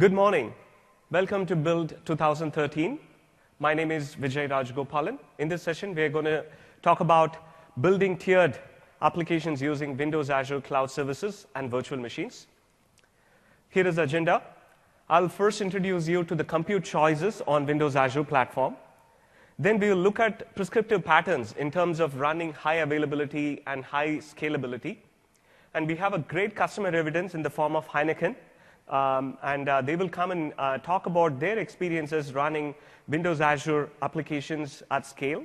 Good morning. Welcome to Build 2013. My name is Vijay Rajgopalan. In this session, we're going to talk about building tiered applications using Windows Azure Cloud Services and virtual machines. Here is the agenda. I'll first introduce you to the compute choices on Windows Azure platform. Then we will look at prescriptive patterns in terms of running high availability and high scalability. And we have a great customer evidence in the form of Heineken. They will come and talk about their experiences running Windows Azure applications at scale.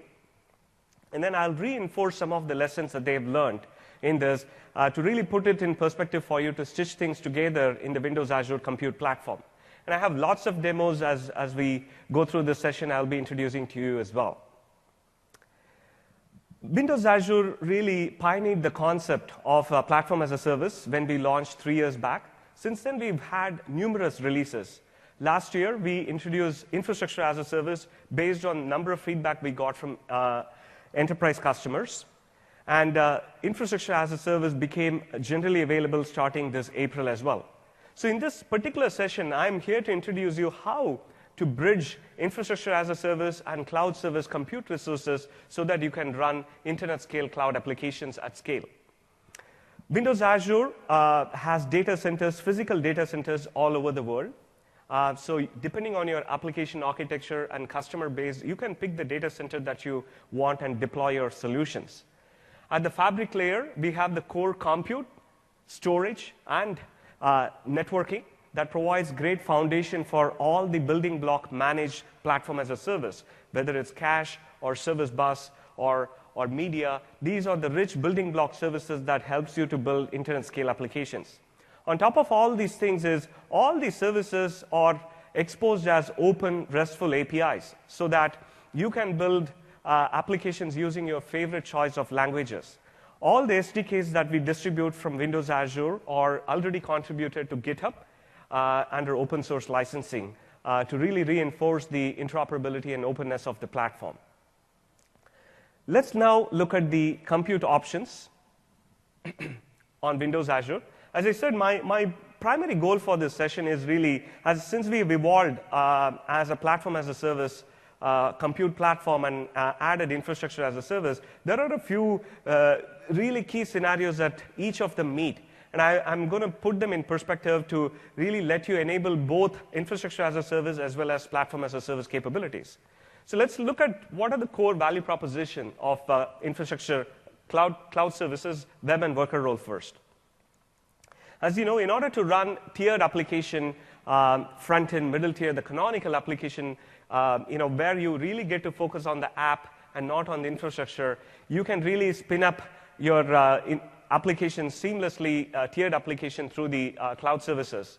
And then I'll reinforce some of the lessons that they've learned in this to really put it in perspective for you to stitch things together in the Windows Azure compute platform. And I have lots of demos as we go through this session I'll be introducing to you as well. Windows Azure really pioneered the concept of platform as a service when we launched 3 years back. Since then, we've had numerous releases. Last year, we introduced infrastructure as a service based on number of feedback we got from enterprise customers. And infrastructure as a service became generally available starting this April as well. So in this particular session, I'm here to introduce you how to bridge infrastructure as a service and cloud service compute resources so that you can run internet-scale cloud applications at scale. Windows Azure has data centers, physical data centers all over the world. So depending on your application architecture and customer base, you can pick the data center that you want and deploy your solutions. At the fabric layer, we have the core compute, storage, and networking that provides great foundation for all the building block managed platform as a service, whether it's cache or service bus or media. These are the rich building block services that helps you to build internet scale applications. On top of all these things is all these services are exposed as open RESTful APIs so that you can build applications using your favorite choice of languages. All the SDKs that we distribute from Windows Azure are already contributed to GitHub under open source licensing to really reinforce the interoperability and openness of the platform. Let's now look at the compute options on Windows Azure. As I said, my primary goal for this session is really, since we've evolved as a platform as a service, compute platform, and added infrastructure as a service, there are a few really key scenarios that each of them meet. And I'm going to put them in perspective to really let you enable both infrastructure as a service as well as platform as a service capabilities. So let's look at what are the core value proposition of infrastructure, cloud services, web, and worker role first. As you know, in order to run tiered application, front end, middle tier, the canonical application, where you really get to focus on the app and not on the infrastructure, you can really spin up your application seamlessly, tiered application through the cloud services.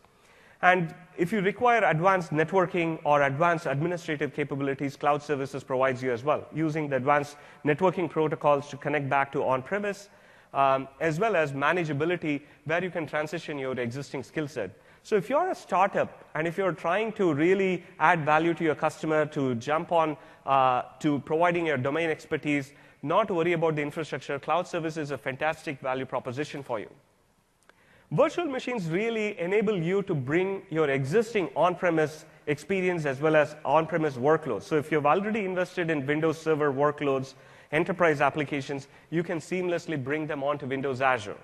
And if you require advanced networking or advanced administrative capabilities, cloud services provides you as well, using the advanced networking protocols to connect back to on-premise, as well as manageability, where you can transition your existing skill set. So if you're a startup and if you're trying to really add value to your customer, to jump on to providing your domain expertise, not to worry about the infrastructure, cloud service is a fantastic value proposition for you. Virtual machines really enable you to bring your existing on-premise experience as well as on-premise workloads. So if you've already invested in Windows Server workloads, enterprise applications, you can seamlessly bring them onto Windows Azure.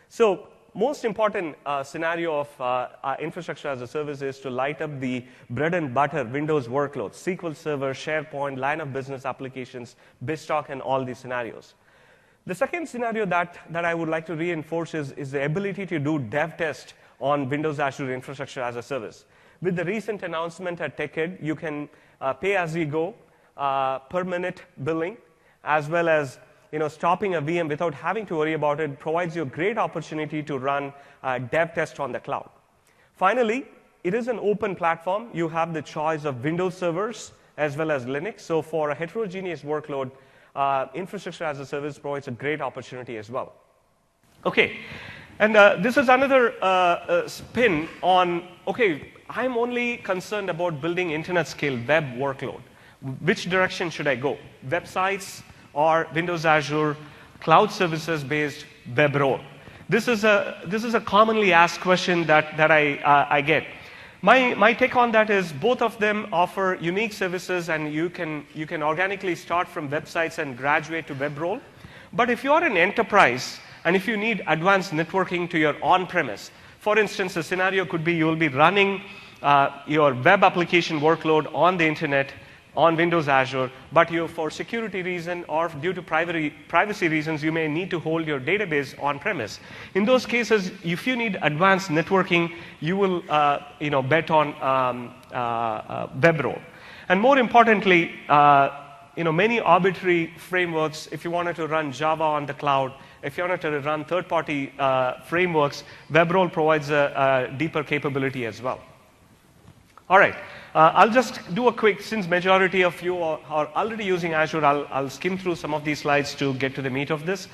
So most important scenario of infrastructure as a service is to light up the bread and butter Windows workloads, SQL Server, SharePoint, line of business applications, BizTalk, and all these scenarios. The second scenario that I would like to reinforce is the ability to do dev test on Windows Azure infrastructure as a service. With the recent announcement at TechEd, you can pay as you go, per minute billing, as well as stopping a VM without having to worry about it, provides you a great opportunity to run dev test on the cloud. Finally, it is an open platform. You have the choice of Windows servers as well as Linux. So for a heterogeneous workload, infrastructure as a service provides a great opportunity as well. Okay, and this is another spin on, okay, I'm only concerned about building internet scale web workload. Which direction should I go? Websites or Windows Azure cloud services based web role? This is a commonly asked question that I get. My take on that is both of them offer unique services, and you can organically start from websites and graduate to web role. But if you're an enterprise and if you need advanced networking to your on-premise, for instance, a scenario could be you'll be running your web application workload on the internet on Windows Azure, but for security reason or due to privacy reasons, you may need to hold your database on-premise. In those cases, if you need advanced networking, you will bet on web role. And more importantly, many arbitrary frameworks, if you wanted to run Java on the cloud, if you wanted to run third-party frameworks, web role provides a deeper capability as well. All right. I'll just do a quick, since majority of you are already using Azure, I'll skim through some of these slides to get to the meat of this.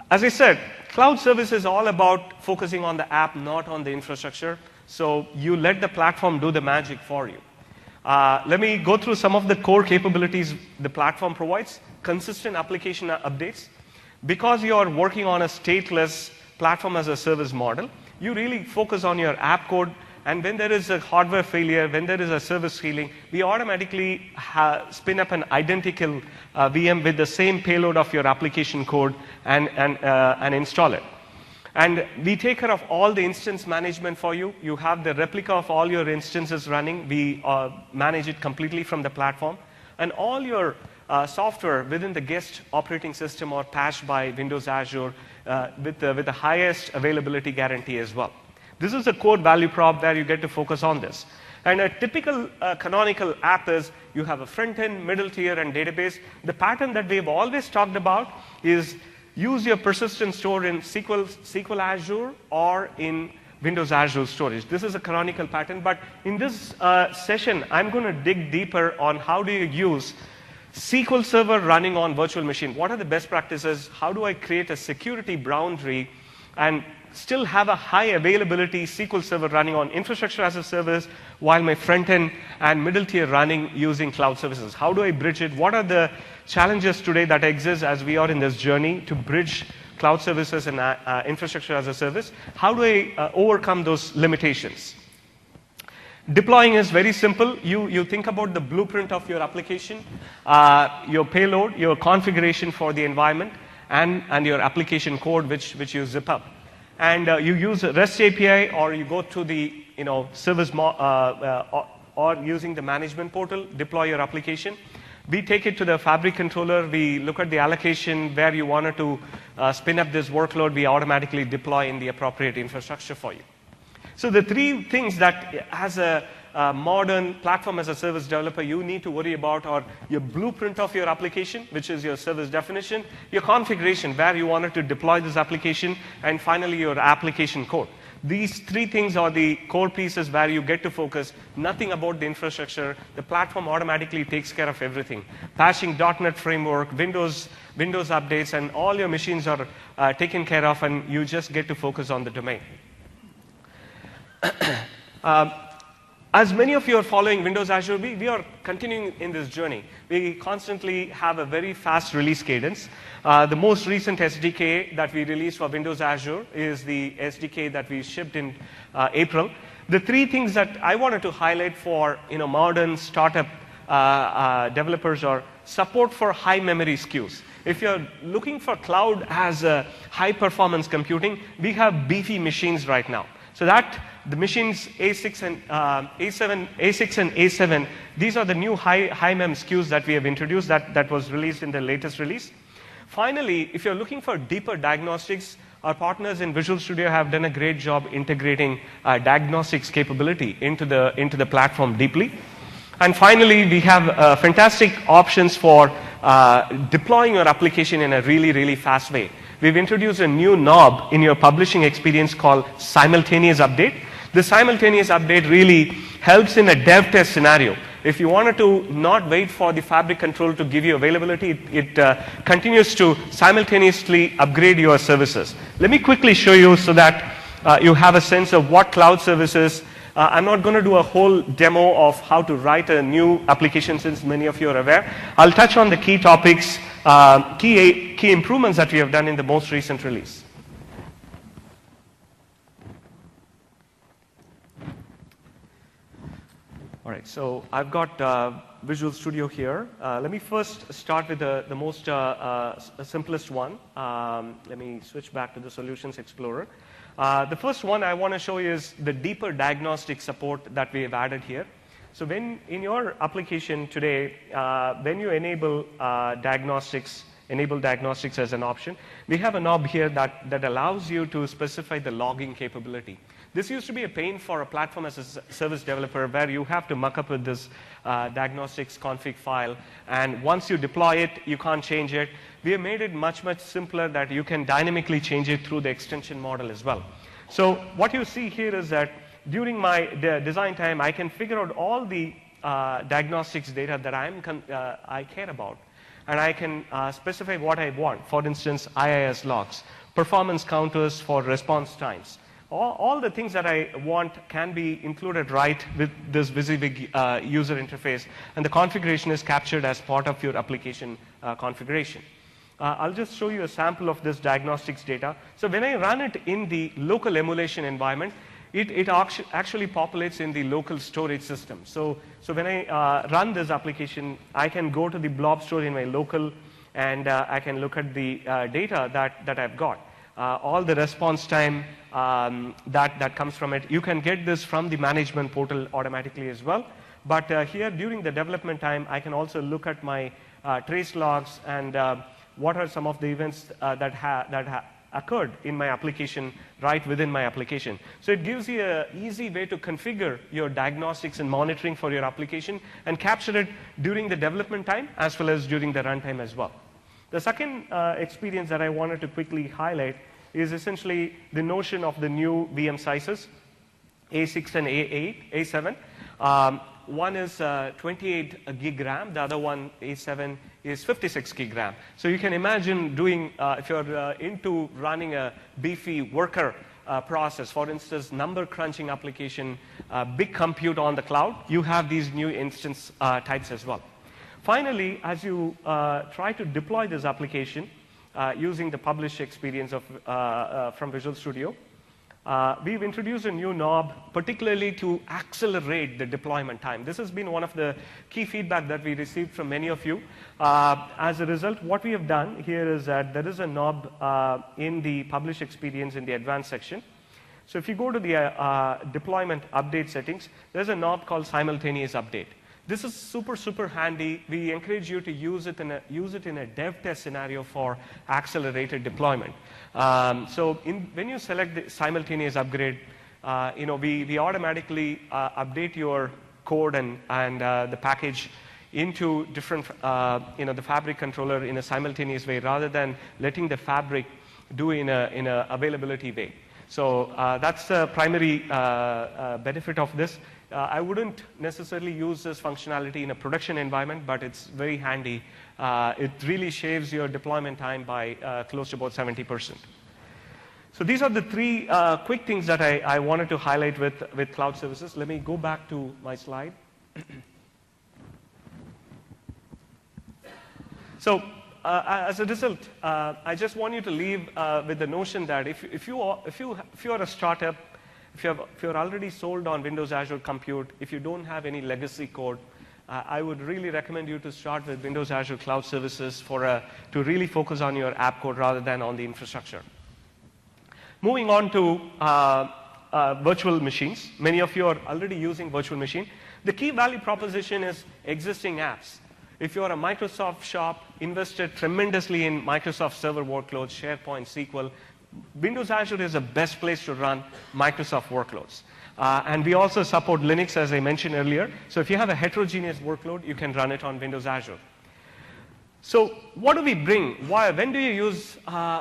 As I said, cloud service is all about focusing on the app, not on the infrastructure. So you let the platform do the magic for you. Let me go through some of the core capabilities the platform provides. Consistent application updates. Because you are working on a stateless platform as a service model, you really focus on your app code. And when there is a hardware failure, when there is a service healing, we automatically spin up an identical VM with the same payload of your application code and install it. And we take care of all the instance management for you. You have the replica of all your instances running. We manage it completely from the platform. And all your software within the guest operating system are patched by Windows Azure with the highest availability guarantee as well. This is a core value prop where you get to focus on this. And a typical canonical app is you have a front end, middle tier, and database. The pattern that we've always talked about is use your persistent store in SQL Azure or in Windows Azure storage. This is a canonical pattern. But in this session, I'm going to dig deeper on how do you use SQL Server running on virtual machine. What are the best practices? How do I create a security boundary and still have a high availability SQL Server running on infrastructure as a service while my front end and middle tier running using cloud services? How do I bridge it? What are the challenges today that exist as we are in this journey to bridge cloud services and infrastructure as a service? How do I overcome those limitations? Deploying is very simple. You think about the blueprint of your application, your payload, your configuration for the environment, and your application code which you zip up. And you use a REST API, or you go to the service or using the management portal, deploy your application. We take it to the Fabric controller. We look at the allocation where you wanted to spin up this workload. We automatically deploy in the appropriate infrastructure for you. So the three things that as a modern platform as a service developer you need to worry about are your blueprint of your application, which is your service definition, your configuration, where you wanted to deploy this application, and finally your application code. These three things are the core pieces where you get to focus. Nothing about the infrastructure. The platform automatically takes care of everything. Patching, .NET framework, Windows updates, and all your machines are taken care of, and you just get to focus on the domain. As many of you are following Windows Azure, we are continuing in this journey. We constantly have a very fast release cadence. The most recent SDK that we released for Windows Azure is the SDK that we shipped in April. The three things that I wanted to highlight for modern startup developers are support for high memory SKUs. If you're looking for cloud as a high performance computing, we have beefy machines right now. So that the machines A6 and A7, these are the new high mem SKUs that we have introduced that was released in the latest release. Finally, if you're looking for deeper diagnostics, our partners in Visual Studio have done a great job integrating diagnostics capability into the platform deeply. And finally, we have fantastic options for deploying your application in a really, really fast way. We've introduced a new knob in your publishing experience called simultaneous update. The simultaneous update really helps in a dev test scenario. If you wanted to not wait for the Fabric control to give you availability, it continues to simultaneously upgrade your services. Let me quickly show you so that you have a sense of what cloud services. I'm not going to do a whole demo of how to write a new application, since many of you are aware. I'll touch on the key topics, key improvements that we have done in the most recent release. All right, so I've got Visual Studio here. Let me first start with the most simplest one. Let me switch back to the Solutions Explorer. The first one I want to show you is the deeper diagnostic support that we have added here. So when in your application today, when you enable diagnostics as an option, we have a knob here that allows you to specify the logging capability. This used to be a pain for a platform as a service developer where you have to muck up with this diagnostics config file, and once you deploy it, you can't change it. We have made it much simpler that you can dynamically change it through the extension model as well. So what you see here is that during my design time, I can figure out all the diagnostics data that I care about, and I can specify what I want. For instance, IIS logs, performance counters for response times. All the things that I want can be included right with this WYSIWYG user interface, and the configuration is captured as part of your application configuration. I'll just show you a sample of this diagnostics data. So when I run it in the local emulation environment, it actually populates in the local storage system. So when I run this application, I can go to the blob store in my local, and I can look at the data that I've got. All the response time that comes from it. You can get this from the management portal automatically as well. But here during the development time, I can also look at my trace logs and what are some of the events that occurred in my application right within my application. So it gives you an easy way to configure your diagnostics and monitoring for your application and capture it during the development time as well as during the runtime as well. The second experience that I wanted to quickly highlight is essentially the notion of the new VM sizes, A6 and A7. One is 28 gig RAM, the other one, A7, is 56 gig RAM. So you can imagine doing, if you're into running a beefy worker process, for instance, number crunching application, big compute on the cloud, you have these new instance types as well. Finally, as you try to deploy this application using the published experience from Visual Studio, we've introduced a new knob, particularly to accelerate the deployment time. This has been one of the key feedback that we received from many of you. As a result, what we have done here is that there is a knob in the published experience in the advanced section. So if you go to the deployment update settings, there's a knob called simultaneous update. This is super handy. We encourage you to use it in a dev test scenario for accelerated deployment. When you select the simultaneous upgrade, we automatically update your code and the package into different, the Fabric controller in a simultaneous way rather than letting the Fabric do in a availability way. So that's the primary benefit of this. I wouldn't necessarily use this functionality in a production environment, but it's very handy. It really shaves your deployment time by close to about 70%. So these are the three quick things that I wanted to highlight with cloud services. Let me go back to my slide. So as a result, I just want you to leave with the notion that if you are a startup, if you're already sold on Windows Azure Compute, if you don't have any legacy code, I would really recommend you to start with Windows Azure Cloud Services to really focus on your app code rather than on the infrastructure. Moving on to virtual machines. Many of you are already using virtual machine. The key value proposition is existing apps. If you're a Microsoft shop, invested tremendously in Microsoft server workloads, SharePoint, SQL, Windows Azure is the best place to run Microsoft workloads. And we also support Linux, as I mentioned earlier. So if you have a heterogeneous workload, you can run it on Windows Azure. So what do we bring? When do you use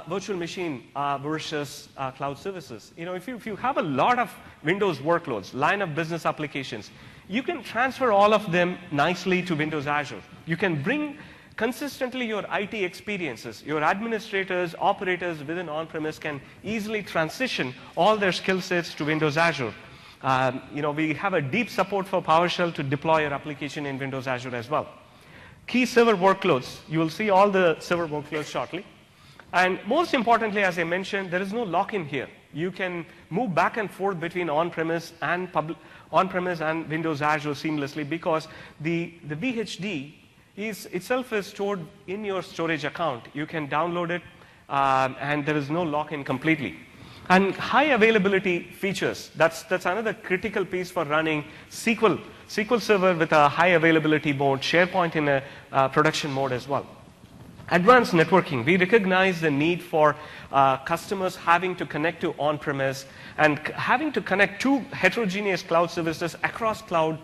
virtual machine versus cloud services? If you have a lot of Windows workloads, line of business applications, you can transfer all of them nicely to Windows Azure. You can bring consistently your IT experiences. Your administrators, operators within on-premise can easily transition all their skill sets to Windows Azure. We have a deep support for PowerShell to deploy your application in Windows Azure as well. Key server workloads. You will see all the server workloads shortly. And most importantly, as I mentioned, there is no lock-in here. You can move back and forth between on-premise and Windows Azure seamlessly, because the VHD itself is stored in your storage account. You can download it, and there is no lock-in completely. And high availability features, that's another critical piece for running SQL Server with a high availability mode, SharePoint in a production mode as well. Advanced networking, we recognize the need for customers having to connect to on-premise and having to connect to heterogeneous cloud services across cloud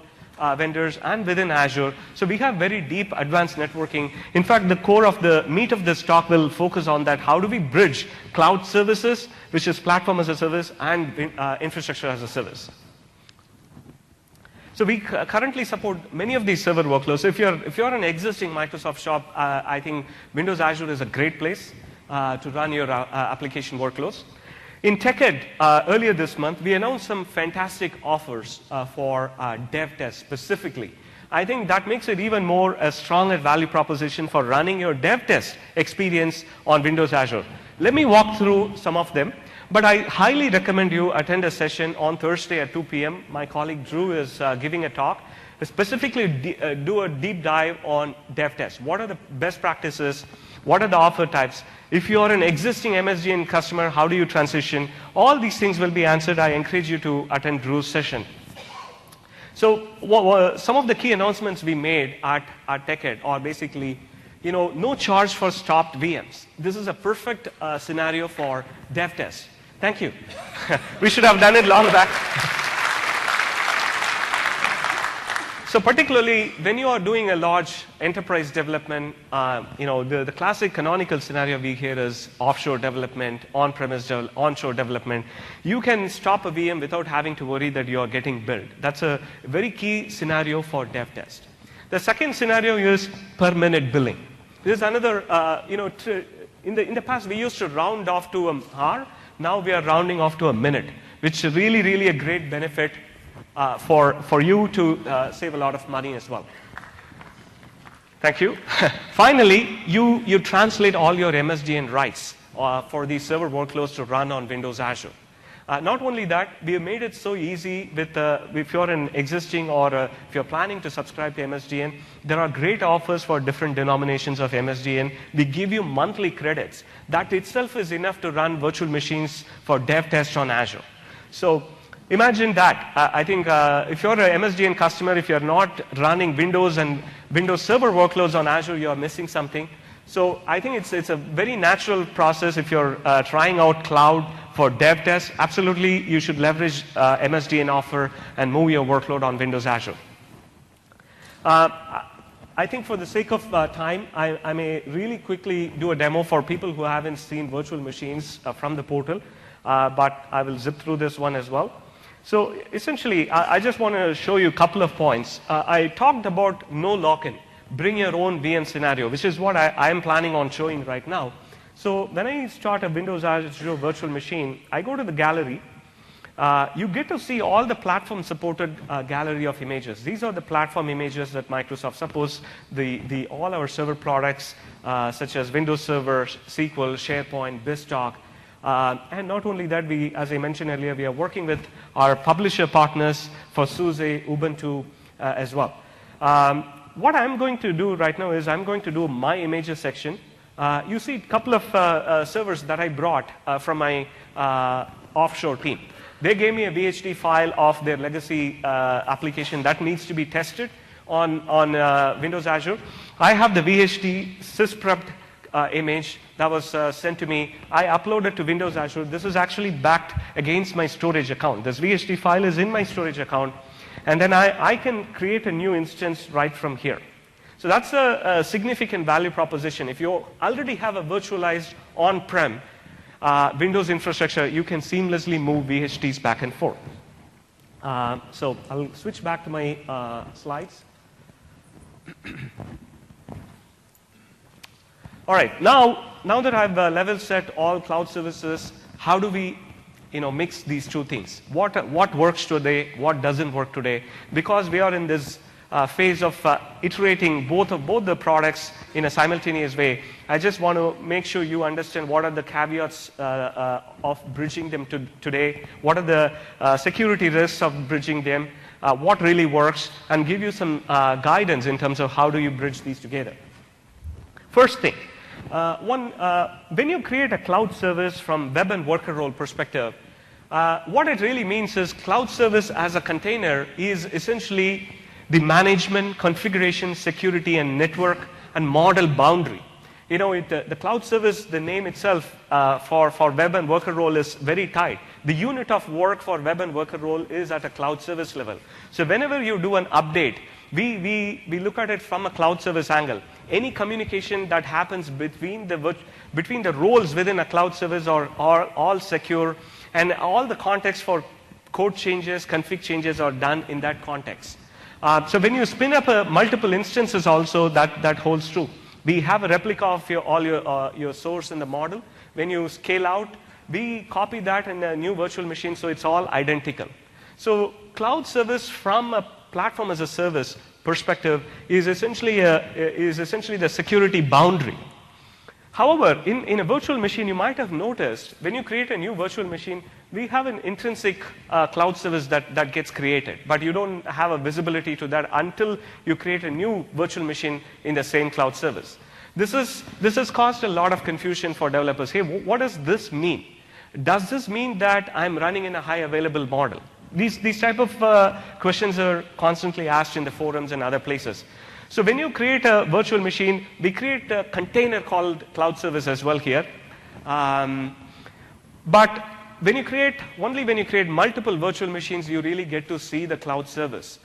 vendors and within Azure. So we have very deep advanced networking. In fact, the core of the meat of this talk will focus on that. How do we bridge cloud services, which is platform as a service, and infrastructure as a service? So we currently support many of these server workloads. So if you're an existing Microsoft shop, I think Windows Azure is a great place to run your application workloads. In TechEd earlier this month, we announced some fantastic offers for dev tests specifically. I think that makes it even more a stronger value proposition for running your dev test experience on Windows Azure. Let me walk through some of them. But I highly recommend you attend a session on Thursday at 2 p.m. My colleague Drew is giving a talk, specifically do a deep dive on dev tests. What are the best practices? What are the offer types? If you are an existing MSDN customer, how do you transition? All these things will be answered. I encourage you to attend Drew's session. So some of the key announcements we made at TechEd are basically, no charge for stopped VMs. This is a perfect scenario for dev tests. Thank you. We should have done it long back. So particularly when you are doing a large enterprise development, the classic canonical scenario we hear is offshore development, on-premise, onshore development. You can stop a VM without having to worry that you are getting billed. That's a very key scenario for dev test. The second scenario is per minute billing. This is another, in the past we used to round off to an hour. Now we are rounding off to a minute, which is really, really a great benefit for you to save a lot of money as well. Thank you. Finally, you translate all your MSDN rights for these server workloads to run on Windows Azure. Not only that, we have made it so easy with if you're an existing or if you're planning to subscribe to MSDN, there are great offers for different denominations of MSDN. We give you monthly credits. That itself is enough to run virtual machines for dev tests on Azure. So imagine that. I think if you're an MSDN customer, if you're not running Windows and Windows Server workloads on Azure, you're missing something. So I think it's a very natural process if you're trying out cloud for dev tests. Absolutely, you should leverage MSDN offer and move your workload on Windows Azure. I think for the sake of time, I may really quickly do a demo for people who haven't seen virtual machines from the portal, but I will zip through this one as well. So essentially, I just want to show you a couple of points. I talked about no lock-in. Bring your own VM scenario, which is what I am planning on showing right now. So when I start a Windows Azure virtual machine, I go to the gallery. You get to see all the platform-supported gallery of images. These are the platform images that Microsoft supports, all our server products, such as Windows Server, SQL, SharePoint, BizTalk. And not only that, as I mentioned earlier, we are working with our publisher partners for SUSE, Ubuntu as well. What I'm going to do right now is I'm going to do my images section. You see a couple of servers that I brought from my offshore team. They gave me a VHD file of their legacy application that needs to be tested on Windows Azure. I have the VHD sysprepped image that was sent to me. I uploaded to Windows Azure. This is actually backed against my storage account. This VHD file is in my storage account. And then I can create a new instance right from here. So that's a significant value proposition. If you already have a virtualized on-prem Windows infrastructure, you can seamlessly move VHDs back and forth. So I'll switch back to my slides. All right, now that I've level set all cloud services, how do we mix these two things? What works today, what doesn't work today? Because we are in this phase of iterating both the products in a simultaneous way, I just want to make sure you understand what are the caveats of bridging them today, what are the security risks of bridging them, what really works, and give you some guidance in terms of how do you bridge these together. First thing, when you create a cloud service from web and worker role perspective, what it really means is cloud service as a container is essentially the management, configuration, security, and network and model boundary. You know, the cloud service, the name itself for web and worker role is very tight. The unit of work for web and worker role is at a cloud service level. So whenever you do an update, we look at it from a cloud service angle. Any communication that happens between the roles within a cloud service are all secure, and all the context for code changes, config changes are done in that context. So when you spin up multiple instances also, that holds true. We have a replica of your source in the model. When you scale out, we copy that in a new virtual machine, so it's all identical. So cloud service from a platform as a service perspective is essentially the security boundary. However, in a virtual machine, you might have noticed when you create a new virtual machine, we have an intrinsic cloud service that gets created, but you don't have a visibility to that until you create a new virtual machine in the same cloud service. This has caused a lot of confusion for developers. Hey, what does this mean? Does this mean that I'm running in a high available model? These type of questions are constantly asked in the forums and other places. So when you create a virtual machine, we create a container called cloud service as well here. But when you create multiple virtual machines, you really get to see the cloud service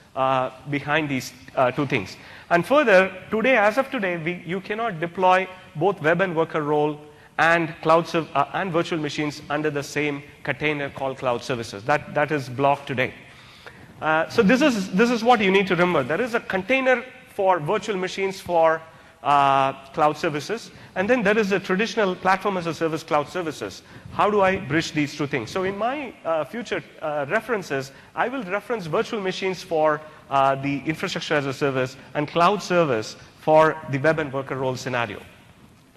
behind these two things. And further, as of today, you cannot deploy both web and worker role and and virtual machines under the same container called cloud services. That is blocked today. So this is what you need to remember. There is a container for virtual machines for cloud services, and then there is a traditional platform as a service cloud services. How do I bridge these two things? So in my future references, I will reference virtual machines for the infrastructure as a service and cloud service for the web and worker role scenario.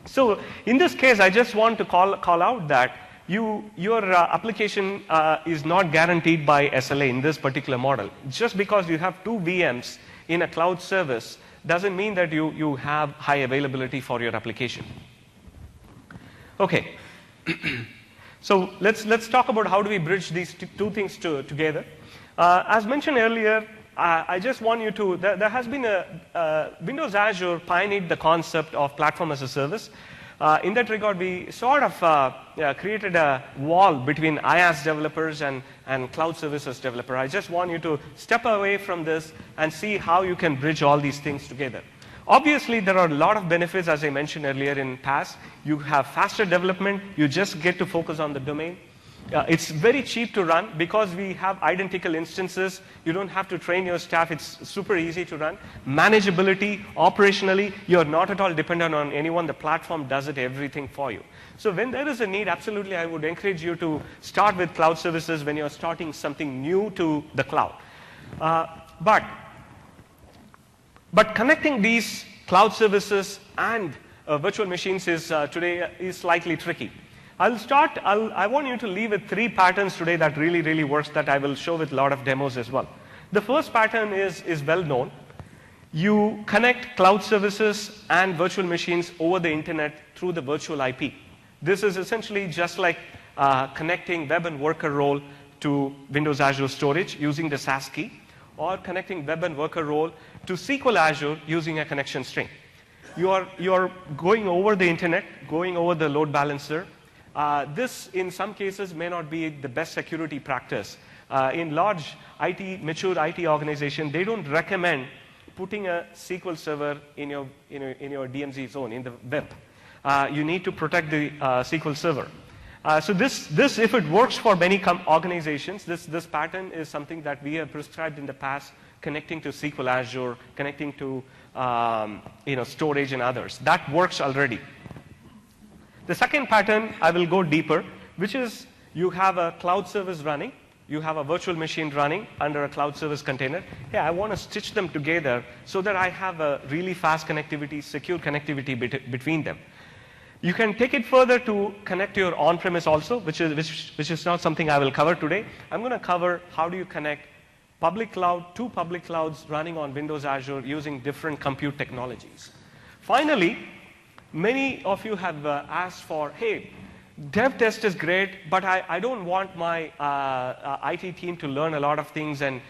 So in this case, I just want to call out that your application is not guaranteed by SLA in this particular model. Just because you have two VMs in a cloud service doesn't mean that you have high availability for your application. Okay. So let's talk about how do we bridge these two things together. As mentioned earlier, I just want you to, there has been Windows Azure pioneered the concept of platform as a service. In that regard, we sort of created a wall between IaaS developers and cloud services developer. I just want you to step away from this and see how you can bridge all these things together. Obviously, there are a lot of benefits, as I mentioned earlier in past. You have faster development. You just get to focus on the domain. It's very cheap to run because we have identical instances. You don't have to train your staff. It's super easy to run. Manageability, operationally, you're not at all dependent on anyone. The platform does it everything for you. So when there is a need, absolutely, I would encourage you to start with cloud services when you're starting something new to the cloud. But connecting these cloud services and virtual machines today is slightly tricky. I want you to leave with 3 patterns today that really works that I will show with a lot of demos as well. The first pattern is well known. You connect cloud services and virtual machines over the internet through the virtual IP. This is essentially just like connecting web and worker role to Windows Azure storage using the SAS key, or connecting web and worker role to SQL Azure using a connection string. You're going over the internet, going over the load balancer. This, in some cases, may not be the best security practice. In large mature IT organization, they don't recommend putting a SQL server in your DMZ zone, in the web. You need to protect the SQL server. So this, if it works for many organizations, this pattern is something that we have prescribed in the past, connecting to SQL Azure, connecting to storage and others. That works already. The second pattern, I will go deeper, which is you have a cloud service running, you have a virtual machine running under a cloud service container. Hey, I want to stitch them together so that I have a really fast connectivity, secure connectivity between them. You can take it further to connect to your on-premise also, which is not something I will cover today. I'm going to cover how do you connect public cloud to public clouds running on Windows Azure using different compute technologies. Finally, many of you have asked for, hey, dev test is great, but I don't want my IT team to learn a lot of things and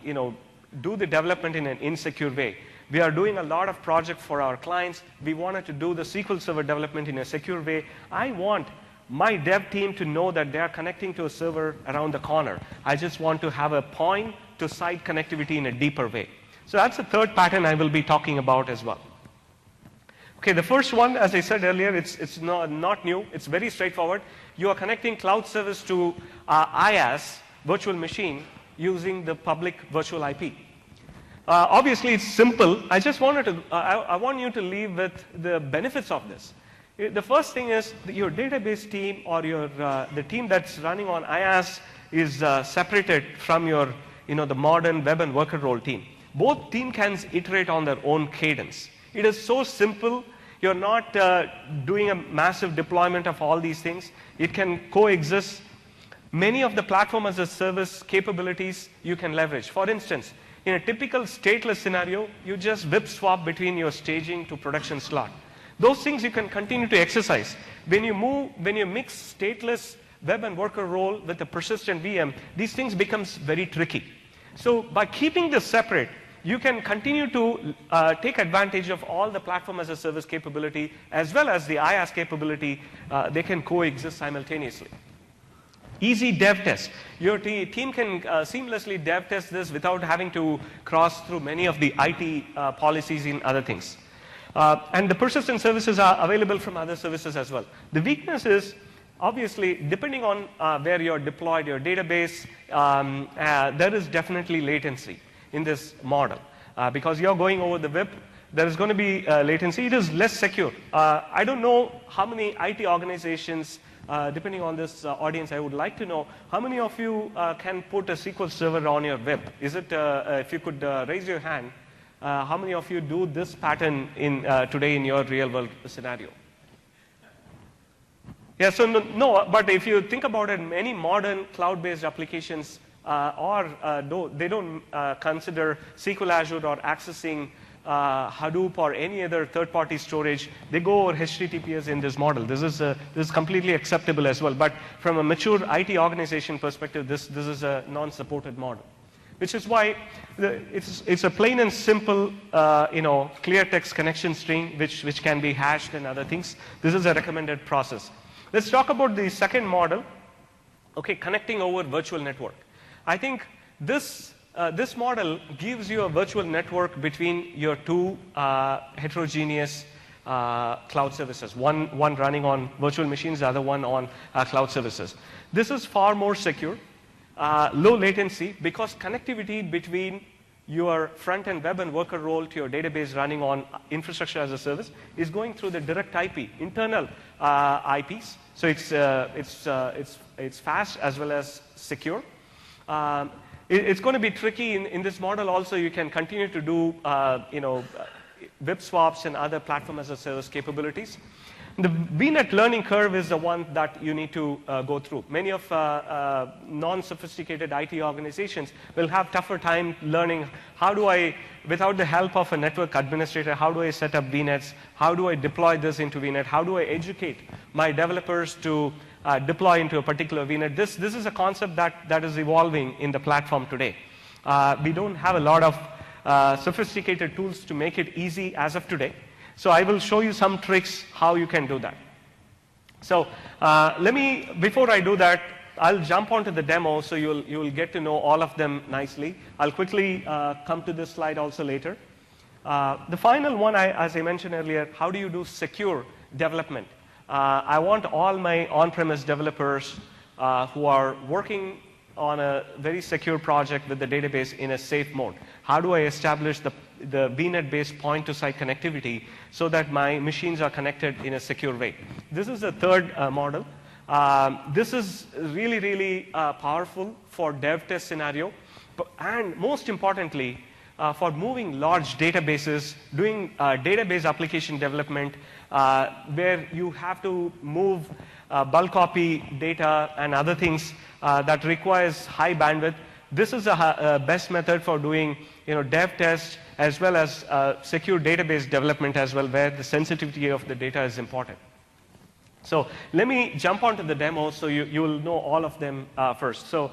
do the development in an insecure way. We are doing a lot of projects for our clients. We wanted to do the SQL Server development in a secure way. I want my dev team to know that they are connecting to a server around the corner. I just want to have a point-to-site connectivity in a deeper way. So that's the third pattern I will be talking about as well. Okay, the first one, as I said earlier, it's not new. It's very straightforward. You are connecting cloud service to IaaS, virtual machine, using the public virtual IP. Obviously, it's simple. I just wanted to, I want you to leave with the benefits of this. The first thing is that your database team or the team that's running on IaaS is separated from your, the modern web and worker role team. Both teams can iterate on their own cadence. It is so simple. You're not doing a massive deployment of all these things. It can coexist. Many of the platform as a service capabilities you can leverage. For instance, in a typical stateless scenario, you just whip swap between your staging to production slot. Those things you can continue to exercise. When you mix stateless web and worker role with a persistent VM, these things becomes very tricky. So by keeping this separate, you can continue to take advantage of all the platform as a service capability as well as the IaaS capability. They can coexist simultaneously. Easy dev test. Your team can seamlessly dev test this without having to cross through many of the IT policies in other things. And the persistent services are available from other services as well. The weakness is, obviously, depending on where you're deployed, your database, there is definitely latency in this model. Because you're going over the web, there is going to be latency. It is less secure. I don't know how many IT organizations, depending on this audience, I would like to know how many of you can put a SQL Server on your web. Is it, if you could raise your hand, how many of you do this pattern today in your real world scenario? Yeah, so no, but if you think about it, many modern cloud-based applications they don't consider SQL Azure or accessing Hadoop or any other third-party storage. They go over HTTPS in this model. This is completely acceptable as well. But from a mature IT organization perspective, this is a non-supported model, which is why it's a plain and simple, clear text connection string, which can be hashed and other things. This is a recommended process. Let's talk about the second model. Okay, connecting over virtual network. I think this model gives you a virtual network between your two heterogeneous cloud services. One running on virtual machines, the other one on cloud services. This is far more secure, low latency, because connectivity between your front-end web and worker role to your database running on infrastructure as a service is going through the direct IP, internal IPs. So it's fast as well as secure. It's going to be tricky in this model. Also, you can continue to do whip swaps and other platform as a service capabilities. The VNet learning curve is the one that you need to go through. Many of non-sophisticated IT organizations will have tougher time learning how do I, without the help of a network administrator, how do I set up VNets? How do I deploy this into VNet? How do I educate my developers to deploy into a particular VNet? This is a concept that is evolving in the platform today. We don't have a lot of sophisticated tools to make it easy as of today. So I will show you some tricks how you can do that. So before I do that, I'll jump onto the demo so you'll get to know all of them nicely. I'll quickly come to this slide also later. The final one, as I mentioned earlier, how do you do secure development? I want all my on-premise developers who are working on a very secure project with the database in a safe mode. How do I establish the VNet-based point-to-site connectivity so that my machines are connected in a secure way? This is the third model. This is really, really powerful for dev test scenario, and most importantly, for moving large databases, doing database application development, where you have to move bulk copy data and other things that requires high bandwidth. This is a best method for doing dev tests as well as secure database development as well, where the sensitivity of the data is important. So let me jump onto the demo so you will know all of them first. So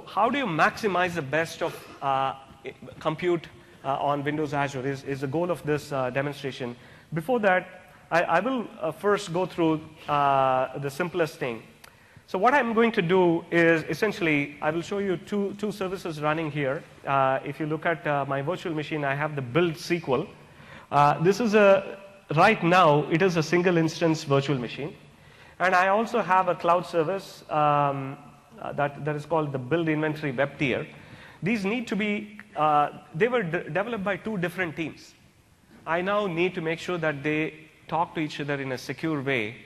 how do you maximize the best of compute on Windows Azure is the goal of this demonstration. Before that, I will first go through the simplest thing. So what I'm going to do is essentially I will show you two services running here. If you look at my virtual machine, I have the build SQL. This is right now it is a single instance virtual machine, and I also have a cloud service that is called the build inventory web tier. These need to be they were developed by two different teams. I now need to make sure that they talk to each other in a secure way,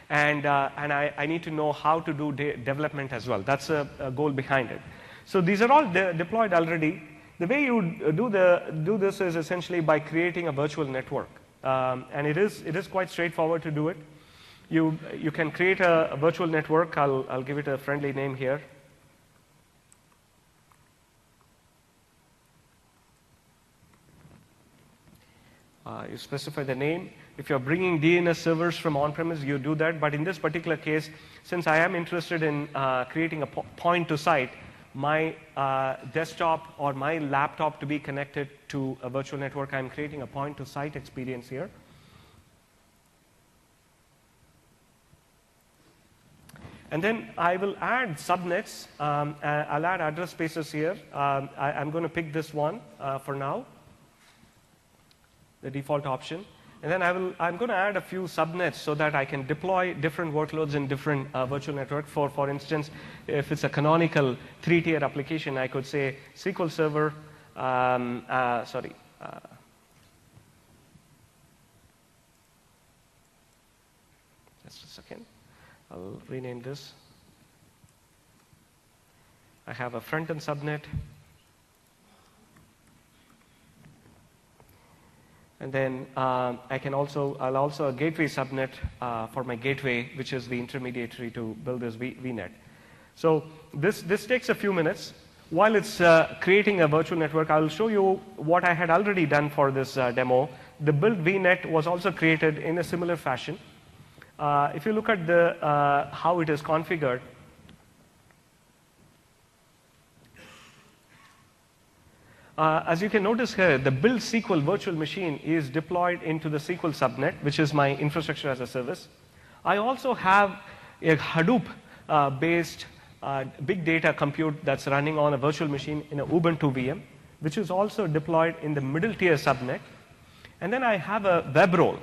and I need to know how to do development as well. That's a goal behind it. So these are all deployed already. The way you do this is essentially by creating a virtual network, and it is quite straightforward to do it. You can create a virtual network. I'll give it a friendly name here. You specify the name. If you're bringing DNS servers from on-premise, you do that. But in this particular case, since I am interested in creating a point to site, my desktop or my laptop to be connected to a virtual network, I'm creating a point to site experience here. And then I will add subnets. I'll add address spaces here. I'm going to pick this one for now, the default option. And then I'm going to add a few subnets so that I can deploy different workloads in different virtual networks. For instance, if it's a canonical 3-tier application, I could say SQL Server, just a second. I'll rename this. I have a front-end subnet. And then I'll also a gateway subnet for my gateway, which is the intermediary to build this VNet. So this takes a few minutes. While it's creating a virtual network, I'll show you what I had already done for this demo. The build VNet was also created in a similar fashion. If you look at the how it is configured, as you can notice here, the build SQL virtual machine is deployed into the SQL subnet, which is my infrastructure as a service. I also have a Hadoop-based big data compute that's running on a virtual machine in an Ubuntu VM, which is also deployed in the middle tier subnet. And then I have a web role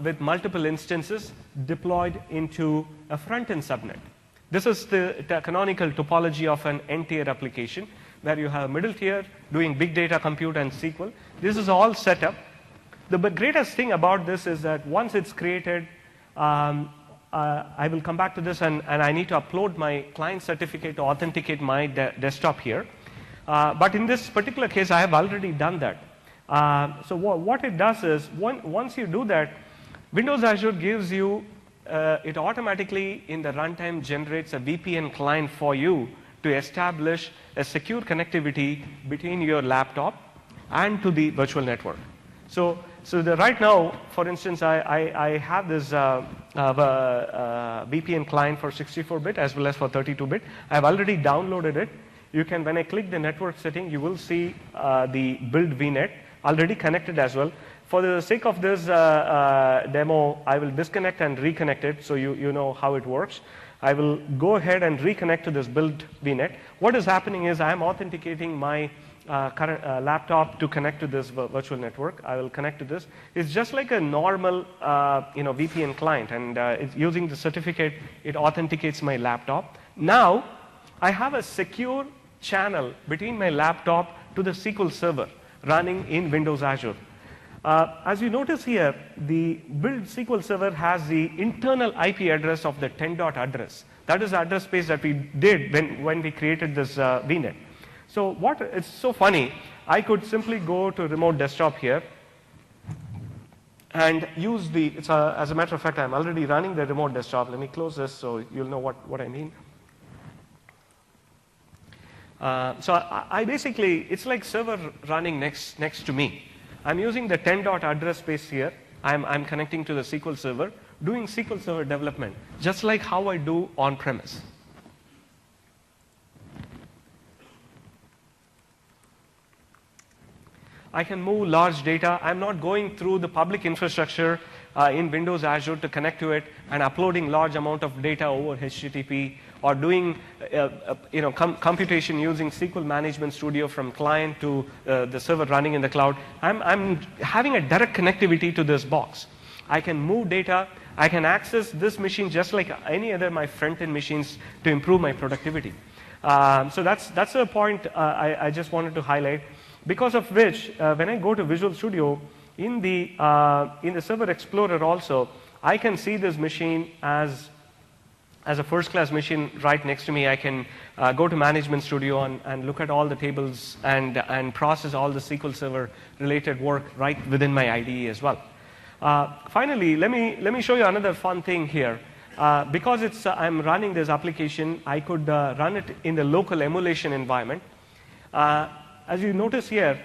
with multiple instances deployed into a front-end subnet. This is the canonical topology of an n-tier application, where you have a middle tier doing big data compute and SQL. This is all set up. The greatest thing about this is that once it's created, I will come back to this, and I need to upload my client certificate to authenticate my desktop here. But in this particular case, I have already done that. So what it does is, once you do that, Windows Azure gives you, it automatically in the runtime generates a VPN client for you to establish a secure connectivity between your laptop and to the virtual network. So right now, for instance, I have this VPN client for 64-bit as well as for 32-bit. I've already downloaded it. You can, when I click the network setting, you will see the build VNet already connected as well. For the sake of this demo, I will disconnect and reconnect it so you know how it works. I will go ahead and reconnect to this build VNet. What is happening is I am authenticating my current laptop to connect to this virtual network. I will connect to this. It's just like a normal VPN client, and it's using the certificate, it authenticates my laptop. Now I have a secure channel between my laptop to the SQL server running in Windows Azure. As you notice here, the build SQL Server has the internal IP address of the 10 dot address. That is the address space that we did when we created this VNet. So it's so funny, I could simply go to remote desktop here and use as a matter of fact, I'm already running the remote desktop. Let me close this so you'll know what I mean. So I basically, it's like server running next to me. I'm using the 10 dot address space here. I'm connecting to the SQL Server, doing SQL Server development, just like how I do on-premise. I can move large data. I'm not going through the public infrastructure in Windows Azure to connect to it and uploading large amount of data over HTTP or doing computation using SQL Management Studio from client to the server running in the cloud. I'm having a direct connectivity to this box. I can move data. I can access this machine just like any other my front-end machines to improve my productivity. So that's a point I just wanted to highlight. Because of which, when I go to Visual Studio, in the Server Explorer also, I can see this machine as a first-class machine right next to me. I can go to Management Studio and look at all the tables and process all the SQL Server related work right within my IDE as well. Finally, let me show you another fun thing here. Because I'm running this application, I could run it in the local emulation environment. As you notice here,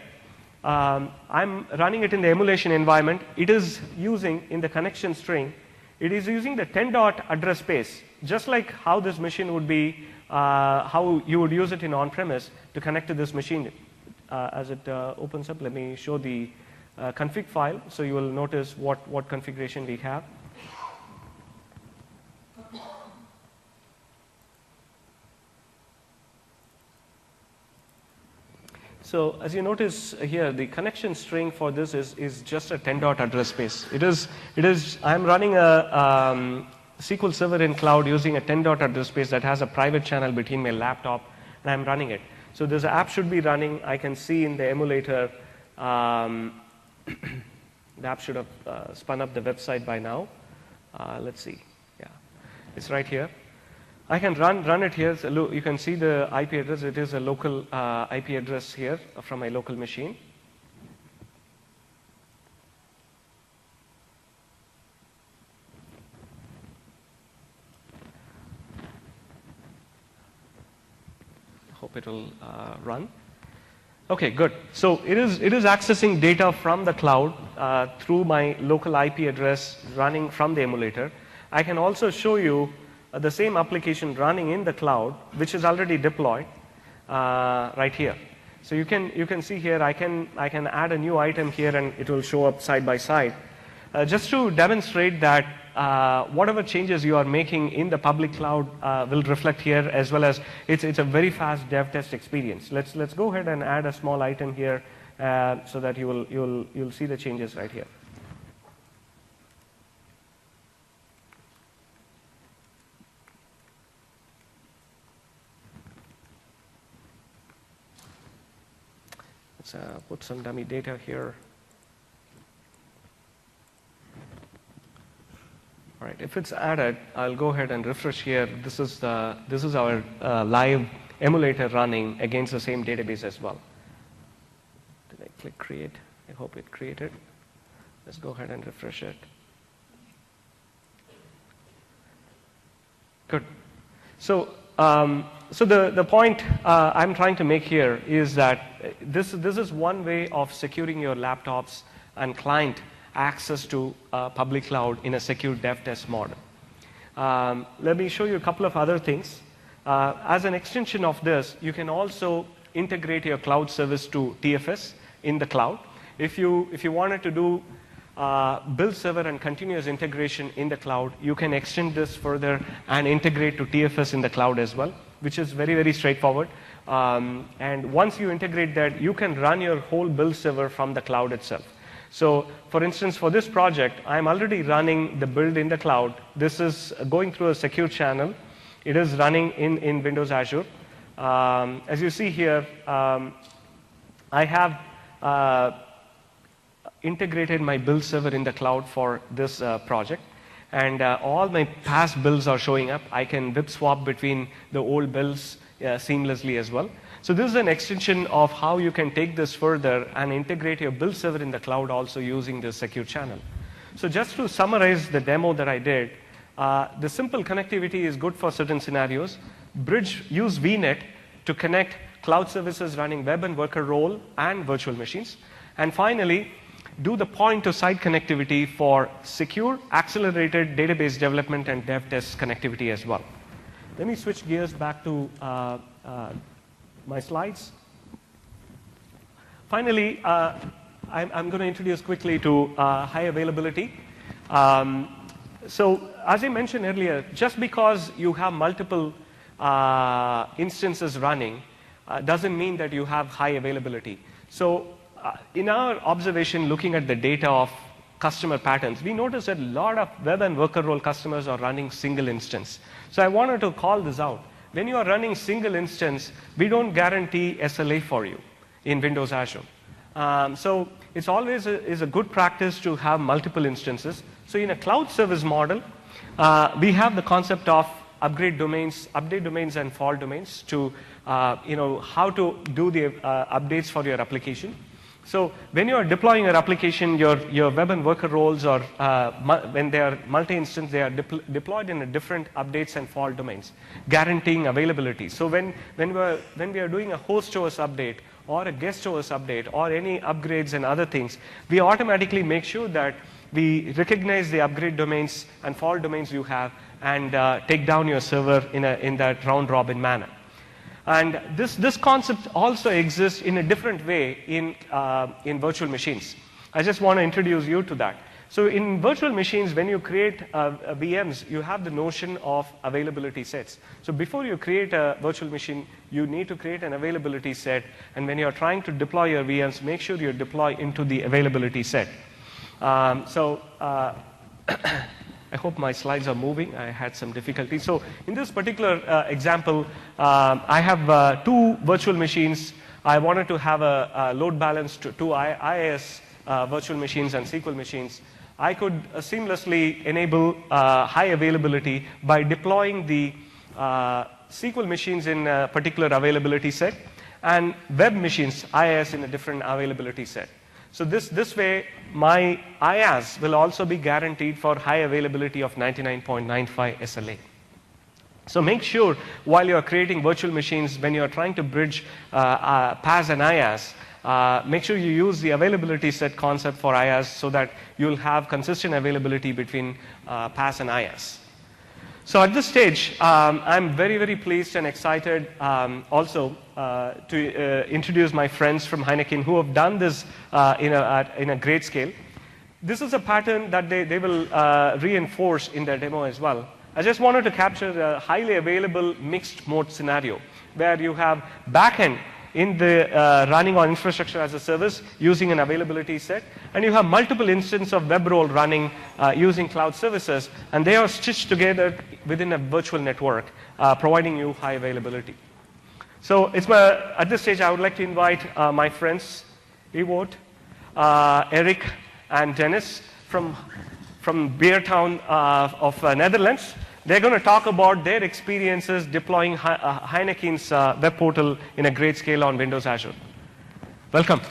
I'm running it in the emulation environment. It is using, in the connection string, it is using the 10 dot address space, just like how this machine would be, how you would use it in on-premise to connect to this machine. As it opens up, let me show the config file, so you will notice what configuration we have. So as you notice here, the connection string for this is just a 10 dot address space. I'm running a SQL Server in cloud using a 10 dot address space that has a private channel between my laptop, and I'm running it. So this app should be running. I can see in the emulator, the app should have spun up the website by now. Let's see. Yeah, it's right here. I can run it here. So you can see the IP address. It is a local IP address here from my local machine. Hope it will run. Okay, good. So it is accessing data from the cloud through my local IP address running from the emulator. I can also show you the same application running in the cloud, which is already deployed right here. So you can see here, I can add a new item here, and it will show up side by side, just to demonstrate that whatever changes you are making in the public cloud will reflect here, as well as it's a very fast dev test experience. Let's go ahead and add a small item here so that you'll see the changes right here. Let's put some dummy data here. All right, if it's added, I'll go ahead and refresh here. This is our live emulator running against the same database as well. Did I click create? I hope it created. Let's go ahead and refresh it. Good. So the point I'm trying to make here is that this is one way of securing your laptops and client access to public cloud in a secure dev test model. Let me show you a couple of other things. As an extension of this, you can also integrate your cloud service to TFS in the cloud. If you wanted to do build server and continuous integration in the cloud, you can extend this further and integrate to TFS in the cloud as well, which is very, very straightforward. And once you integrate that, you can run your whole build server from the cloud itself. So, for instance, for this project, I'm already running the build in the cloud. This is going through a secure channel. It is running in Windows Azure. As you see here, I have integrated my build server in the cloud for this project. And all my past builds are showing up. I can whip swap between the old builds seamlessly as well. So this is an extension of how you can take this further and integrate your build server in the cloud also using this secure channel. So just to summarize the demo that I did, the simple connectivity is good for certain scenarios. Use VNet to connect cloud services running web and worker role and virtual machines. And finally, do the point-to-site connectivity for secure, accelerated database development and dev test connectivity as well. Let me switch gears back to my slides. Finally, I'm going to introduce quickly to high availability. So as I mentioned earlier, just because you have multiple instances running doesn't mean that you have high availability. So in our observation, looking at the data of customer patterns, we noticed that a lot of web and worker role customers are running single instance. So I wanted to call this out. When you are running single instance, we don't guarantee SLA for you in Windows Azure. So it's always is a good practice to have multiple instances. So in a cloud service model, we have the concept of update domains and fault domains to how to do the updates for your application. So when you are deploying your application, your web and worker roles are, when they are multi-instance, they are deployed in a different updates and fault domains, guaranteeing availability. So when we are doing a host OS update or a guest OS update or any upgrades and other things, we automatically make sure that we recognize the upgrade domains and fault domains you have and take down your server in that round-robin manner. And this concept also exists in a different way in virtual machines. I just want to introduce you to that. So in virtual machines, when you create VMs, you have the notion of availability sets. So before you create a virtual machine, you need to create an availability set. And when you're trying to deploy your VMs, make sure you deploy into the availability set. I hope my slides are moving. I had some difficulty. So in this particular example, I have two virtual machines. I wanted to have a load balance to two IIS virtual machines and SQL machines. I could seamlessly enable high availability by deploying the SQL machines in a particular availability set and web machines, IIS, in a different availability set. So this way, my IaaS will also be guaranteed for high availability of 99.95 SLA. So make sure while you're creating virtual machines, when you're trying to bridge PaaS and IaaS, make sure you use the availability set concept for IaaS so that you'll have consistent availability between PaaS and IaaS. So at this stage, I'm very, very pleased and excited also to introduce my friends from Heineken who have done this in a great scale. This is a pattern that they will reinforce in their demo as well. I just wanted to capture a highly available mixed mode scenario where you have backend in the running on infrastructure as a service using an availability set, and you have multiple instances of web role running using cloud services, and they are stitched together within a virtual network, providing you high availability. So at this stage, I would like to invite my friends, Ewout, Eric, and Dennis from Beertown of Netherlands. They're going to talk about their experiences deploying Heineken's web portal in a great scale on Windows Azure. Welcome.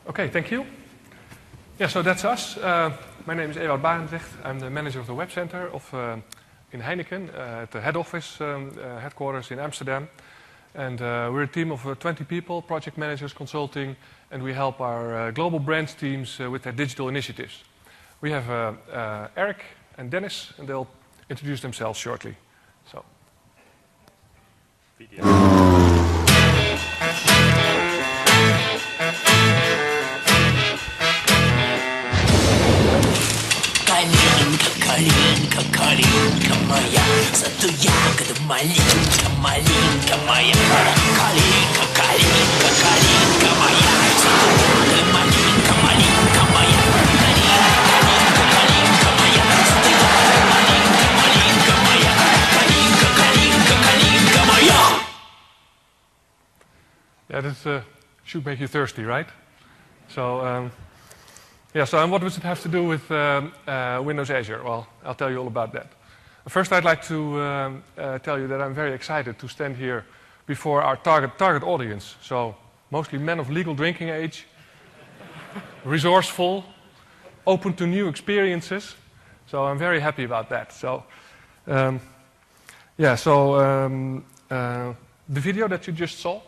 Okay, thank you. Yeah, so that's us. My name is Ewout Barendrecht. I'm the manager of the web center in Heineken at the head office headquarters in Amsterdam. And we're a team of 20 people, project managers, consulting, and we help our global brand teams with their digital initiatives. We have Eric and Dennis, and they'll introduce themselves shortly. So. Video. Калинка, калинка моя, зато ягода малинка, малинка моя. Калинка, калинка, калинка моя, зато ягода малинка, малинка моя. Калинка, калинка, Yeah, that should make you thirsty, right? So, yeah, so and what does it have to do with Windows Azure? Well, I'll tell you all about that. First, I'd like to tell you that I'm very excited to stand here before our target audience. So, mostly men of legal drinking age, resourceful, open to new experiences. So, I'm very happy about that. So, yeah, so the video that you just saw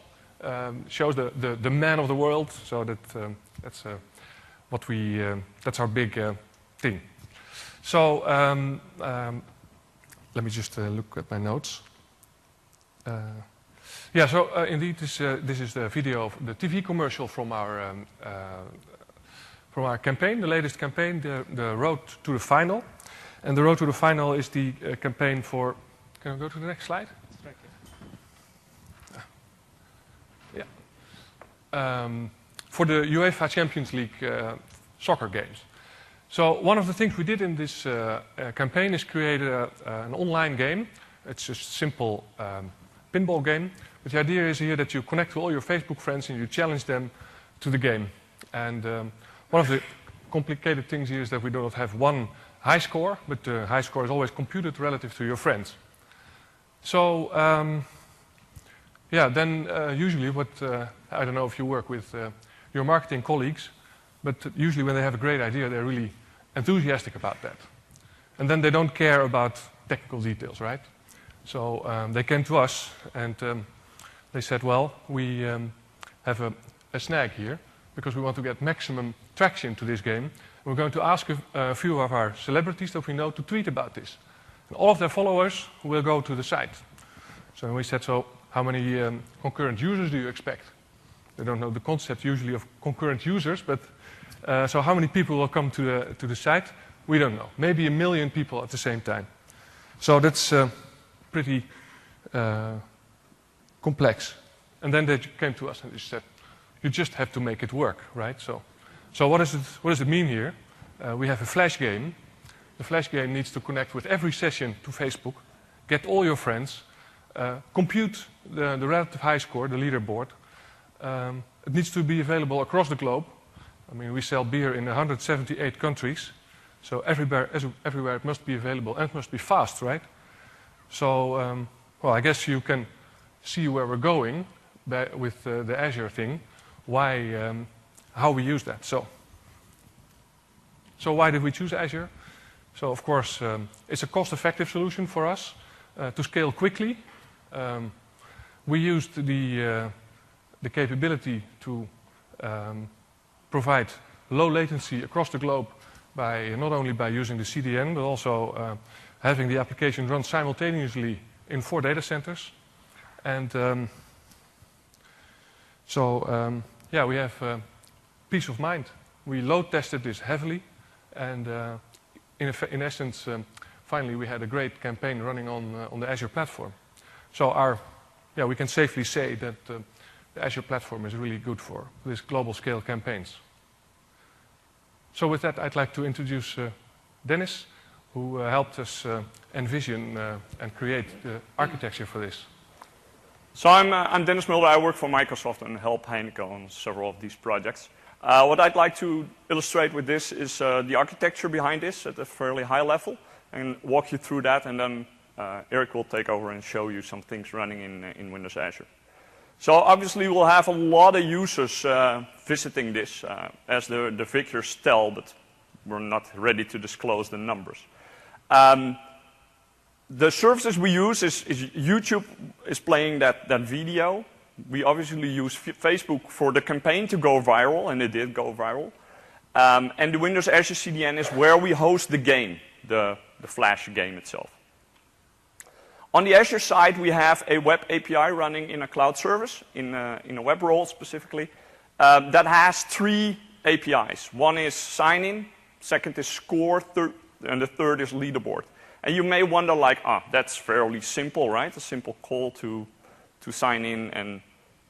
shows the man of the world. So that's what we that's our big thing. So let me just look at my notes. Yeah, so indeed, this is the video of the TV commercial from our campaign, the latest campaign, the Road to the Final. And the Road to the Final is the campaign for. Can we go to the next slide? Yeah. For the UEFA Champions League soccer games. So one of the things we did in this campaign is create an online game. It's a simple pinball game. But the idea is here that you connect to all your Facebook friends and you challenge them to the game. And one of the complicated things here is that we do not have one high score, but the high score is always computed relative to your friends. So, yeah, then usually what, I don't know if you work with your marketing colleagues, but usually when they have a great idea, they're really enthusiastic about that. And then they don't care about technical details, right? So they came to us and they said, well, we have a snag here because we want to get maximum traction to this game. We're going to ask a few of our celebrities that we know to tweet about this. And all of their followers will go to the site. So we said, so how many concurrent users do you expect? They don't know the concept usually of concurrent users, but so how many people will come to the site? We don't know. Maybe 1 million people at the same time. So that's pretty complex. And then they came to us and they said, you just have to make it work, right? So what does it mean here? We have a flash game. The flash game needs to connect with every session to Facebook, get all your friends, compute the relative high score, the leaderboard. It needs to be available across the globe. I mean, we sell beer in 178 countries, so everywhere it must be available and it must be fast, right? So, well, I guess you can see where we're going with the Azure thing, how we use that. So why did we choose Azure? So, of course, it's a cost-effective solution for us to scale quickly. We used the capability to provide low latency across the globe by not only by using the CDN, but also having the application run simultaneously in 4 data centers. And yeah, we have peace of mind. We load tested this heavily, and in essence, finally we had a great campaign running on the Azure platform. So we can safely say that the Azure platform is really good for these global scale campaigns. So with that, I'd like to introduce Dennis, who helped us envision and create the architecture for this. So I'm Dennis Mulder. I work for Microsoft and help Heineken on several of these projects. What I'd like to illustrate with this is the architecture behind this at a fairly high level and walk you through that, and then Eric will take over and show you some things running in Windows Azure. So obviously we'll have a lot of users visiting this as the figures tell, but we're not ready to disclose the numbers. The services we use is YouTube is playing that video. We obviously use Facebook for the campaign to go viral, and it did go viral. And the Windows Azure CDN is where we host the game, the Flash game itself. On the Azure side, we have a web API running in a cloud service, in a web role specifically, that has 3 APIs. One is sign-in, second is score, and the third is leaderboard. And you may wonder, like, that's fairly simple, right? A simple call to sign in and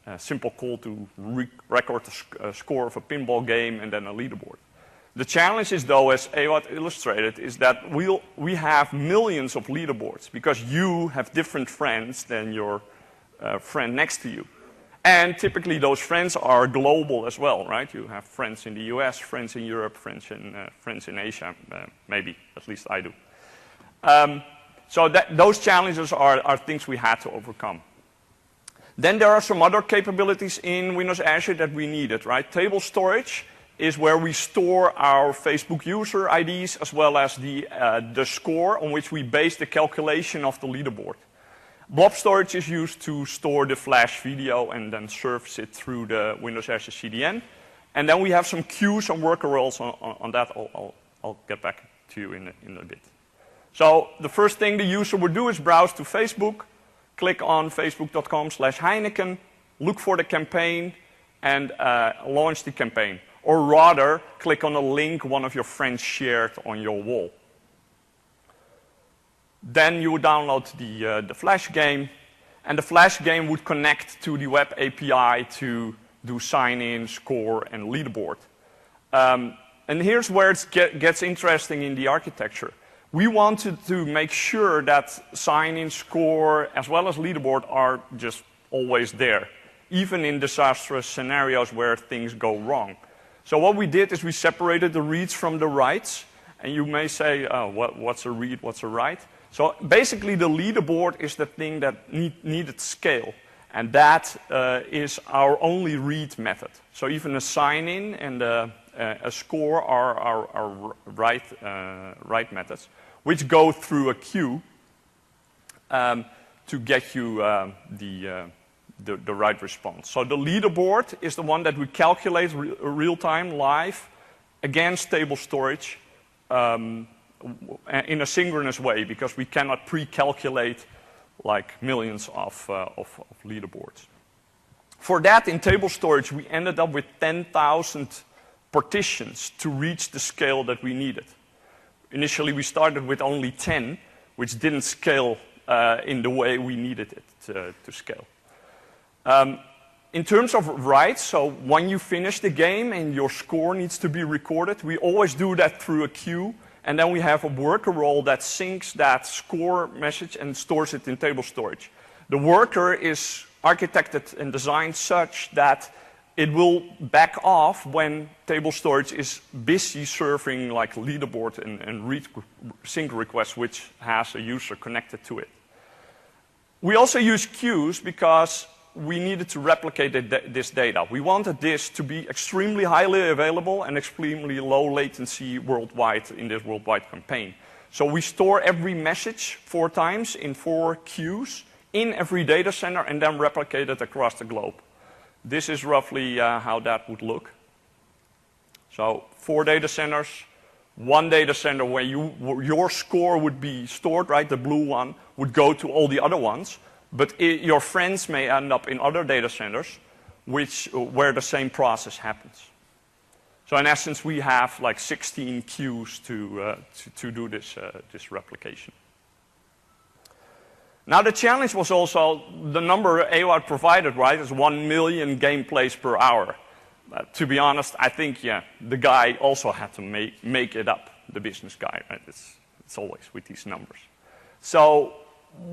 a simple call to record the score of a pinball game and then a leaderboard. The challenge is, though, as Ewout illustrated, is that we have millions of leaderboards because you have different friends than your friend next to you. And typically those friends are global as well, right? You have friends in the US, friends in Europe, friends in Asia, maybe, at least I do. So those challenges are things we had to overcome. Then there are some other capabilities in Windows Azure that we needed, right? Table storage is where we store our Facebook user IDs as well as the score on which we base the calculation of the leaderboard. Blob storage is used to store the flash video and then surface it through the Windows Azure CDN. And then we have some queues and workarounds on that. I'll get back to you in a bit. So the first thing the user would do is browse to Facebook, click on facebook.com/Heineken, look for the campaign, and launch the campaign. Or rather, click on a link one of your friends shared on your wall. Then you would download the Flash game, and the Flash game would connect to the web API to do sign-in, score, and leaderboard. And here's where it gets interesting in the architecture. We wanted to make sure that sign-in, score, as well as leaderboard are just always there, even in disastrous scenarios where things go wrong. So what we did is we separated the reads from the writes, and you may say, oh, what's a read, what's a write? So basically the leaderboard is the thing that needed scale, and that is our only read method. So even a sign-in and a score are our write methods, which go through a queue to get you the right response. So the leaderboard is the one that we calculate real-time, live, against table storage in a synchronous way, because we cannot pre-calculate like millions of leaderboards. For that, in table storage, we ended up with 10,000 partitions to reach the scale that we needed. Initially, we started with only 10, which didn't scale in the way we needed it to scale. In terms of writes, so when you finish the game and your score needs to be recorded, we always do that through a queue, and then we have a worker role that syncs that score message and stores it in table storage. The worker is architected and designed such that it will back off when table storage is busy serving like leaderboard and read sync requests, which has a user connected to it. We also use queues because we needed to replicate this data. We wanted this to be extremely highly available and extremely low latency worldwide in this worldwide campaign. So we store every message 4 times in 4 queues in every data center and then replicate it across the globe. This is roughly how that would look. So 4 data centers, 1 data center where your score would be stored, right? The blue one would go to all the other ones. But your friends may end up in other data centers where the same process happens. So in essence, we have like 16 queues to do this replication. Now the challenge was also the number Ewout provided, right? Is 1 million game plays per hour. To be honest, I think, yeah, the guy also had to make it up, the business guy, right? It's always with these numbers. So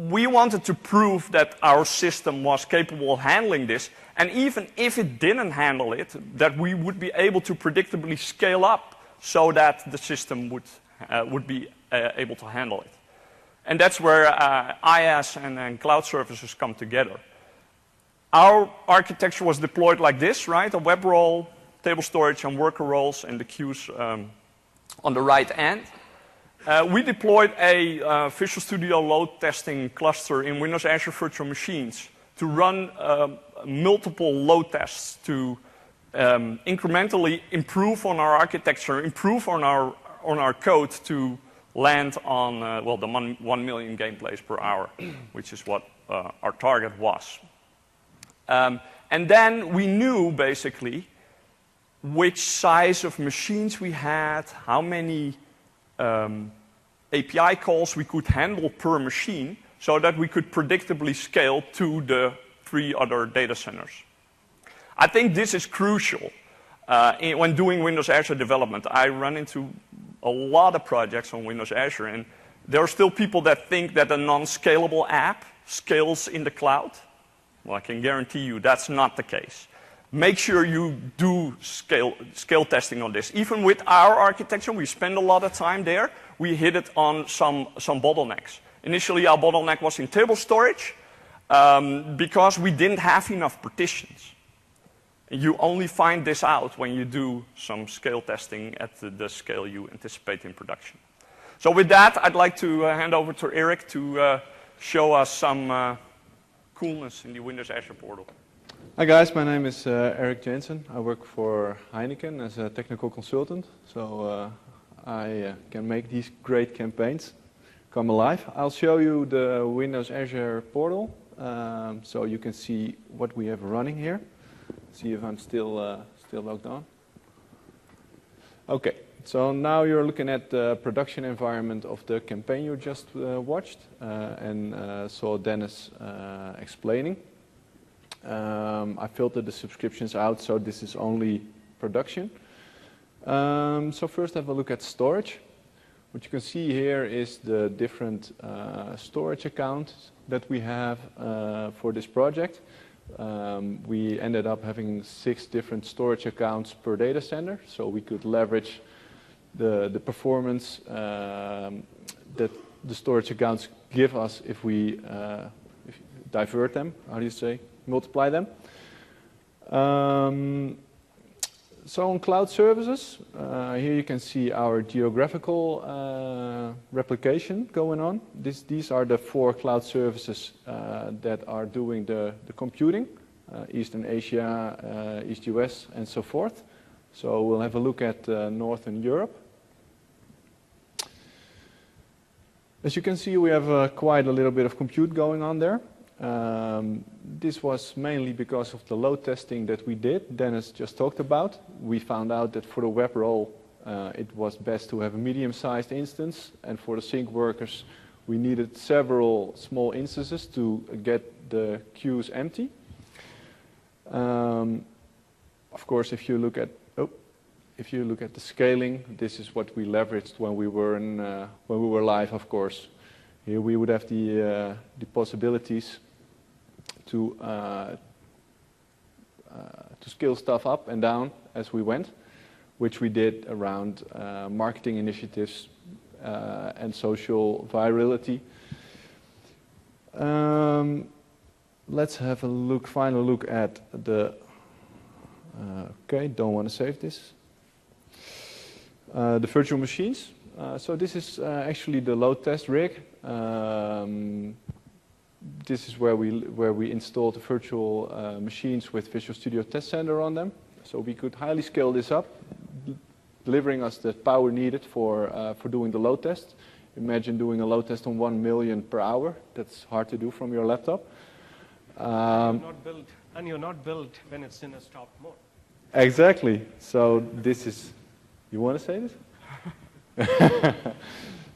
we wanted to prove that our system was capable of handling this, and even if it didn't handle it, that we would be able to predictably scale up so that the system would be able to handle it. And that's where IaaS and cloud services come together. Our architecture was deployed like this, right? A web role, table storage, and worker roles, and the queues on the right end. We deployed a Visual Studio load testing cluster in Windows Azure Virtual Machines to run multiple load tests to incrementally improve on our architecture, improve on our code to land on the 1 million game plays per hour, which is what our target was. And then we knew basically which size of machines we had, how many API calls we could handle per machine so that we could predictably scale to the 3 other data centers. I think this is crucial when doing Windows Azure development. I run into a lot of projects on Windows Azure, and there are still people that think that a non-scalable app scales in the cloud. Well, I can guarantee you that's not the case. Make sure you do scale testing on this. Even with our architecture, we spend a lot of time there. We hit it on some bottlenecks. Initially, our bottleneck was in table storage because we didn't have enough partitions. You only find this out when you do some scale testing at the scale you anticipate in production. So with that, I'd like to hand over to Eric to show us some coolness in the Windows Azure portal. Hi guys, my name is Eric Jensen. I work for Heineken as a technical consultant. So I can make these great campaigns come alive. I'll show you the Windows Azure portal so you can see what we have running here. See if I'm still logged on. Okay, so now you're looking at the production environment of the campaign you just watched and saw Dennis explaining. I filtered the subscriptions out, so this is only production. So first have a look at storage. What you can see here is the different storage accounts that we have for this project. We ended up having 6 different storage accounts per data center, so we could leverage the performance that the storage accounts give us if we divert them, how do you say, multiply them. So on cloud services, here you can see our geographical replication going on. These are the 4 cloud services that are doing the computing, Eastern Asia, East US, and so forth. So we'll have a look at Northern Europe. As you can see, we have quite a little bit of compute going on there. This was mainly because of the load testing that we did, Dennis just talked about. We found out that for the web role, it was best to have a medium-sized instance, and for the sync workers, we needed several small instances to get the queues empty. Of course, if you look at the scaling, this is what we leveraged when we were live. Of course, here we would have the possibilities to scale stuff up and down as we went, which we did around marketing initiatives and social virality. Let's have a final look at the. Okay, don't want to save this. The virtual machines. So this is actually the load test rig. This is where we installed the virtual machines with Visual Studio Test Center on them. So we could highly scale this up, delivering us the power needed for doing the load test. Imagine doing a load test on 1 million per hour. That's hard to do from your laptop. You're not built when it's in a stop mode. Exactly. So this is. You want to say this?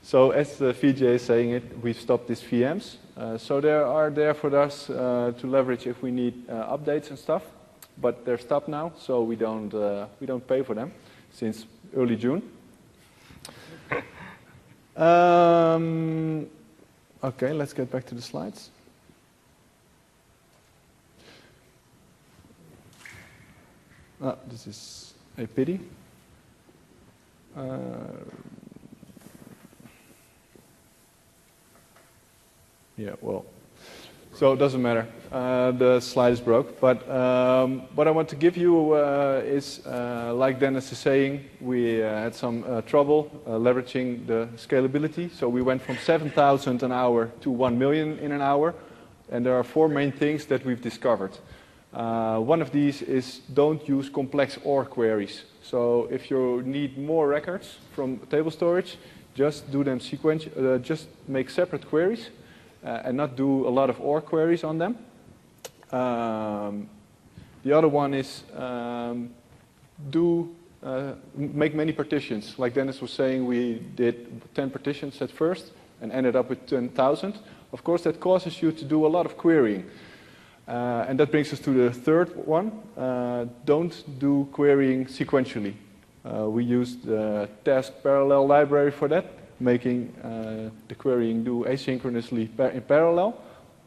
So as VJ is saying it, we've stopped these VMs. So they are there for us to leverage if we need updates and stuff. But they're stopped now, so we don't pay for them since early June. Okay, let's get back to the slides. This is a pity. Yeah, well, so it doesn't matter. The slide is broke. But what I want to give you is, like Dennis is saying, we had some trouble leveraging the scalability. So we went from 7,000 an hour to 1 million in an hour. And there are 4 main things that we've discovered. One of these is don't use complex OR queries. So if you need more records from table storage, just do them just make separate queries and not do a lot of OR queries on them. The other one is make many partitions. Like Dennis was saying, we did 10 partitions at first and ended up with 10,000. Of course, that causes you to do a lot of querying. And that brings us to the third one. Don't do querying sequentially. We used the task parallel library for that, making the querying do asynchronously in parallel.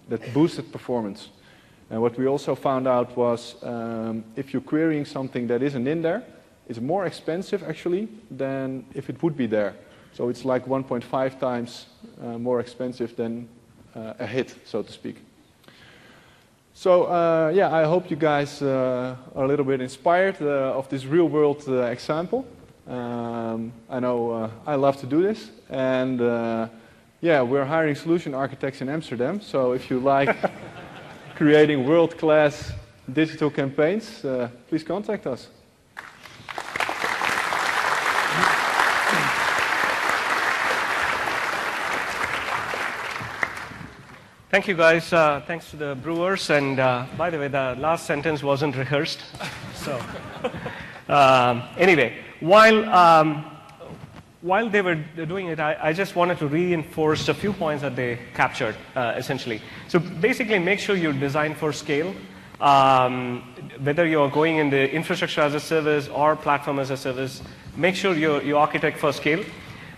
That boosted performance. And what we also found out was if you're querying something that isn't in there, it's more expensive actually than if it would be there. So it's like 1.5 times more expensive than a hit, so to speak. So yeah, I hope you guys are a little bit inspired of this real-world example. I know I love to do this, and yeah, we're hiring solution architects in Amsterdam. So if you like creating world-class digital campaigns, please contact us. Thank you, guys. Thanks to the brewers. And by the way, the last sentence wasn't rehearsed. So anyway, while they were doing it, I just wanted to reinforce a few points that they captured, essentially. So basically, make sure you design for scale. Whether you're going in the infrastructure as a service or platform as a service, make sure you architect for scale.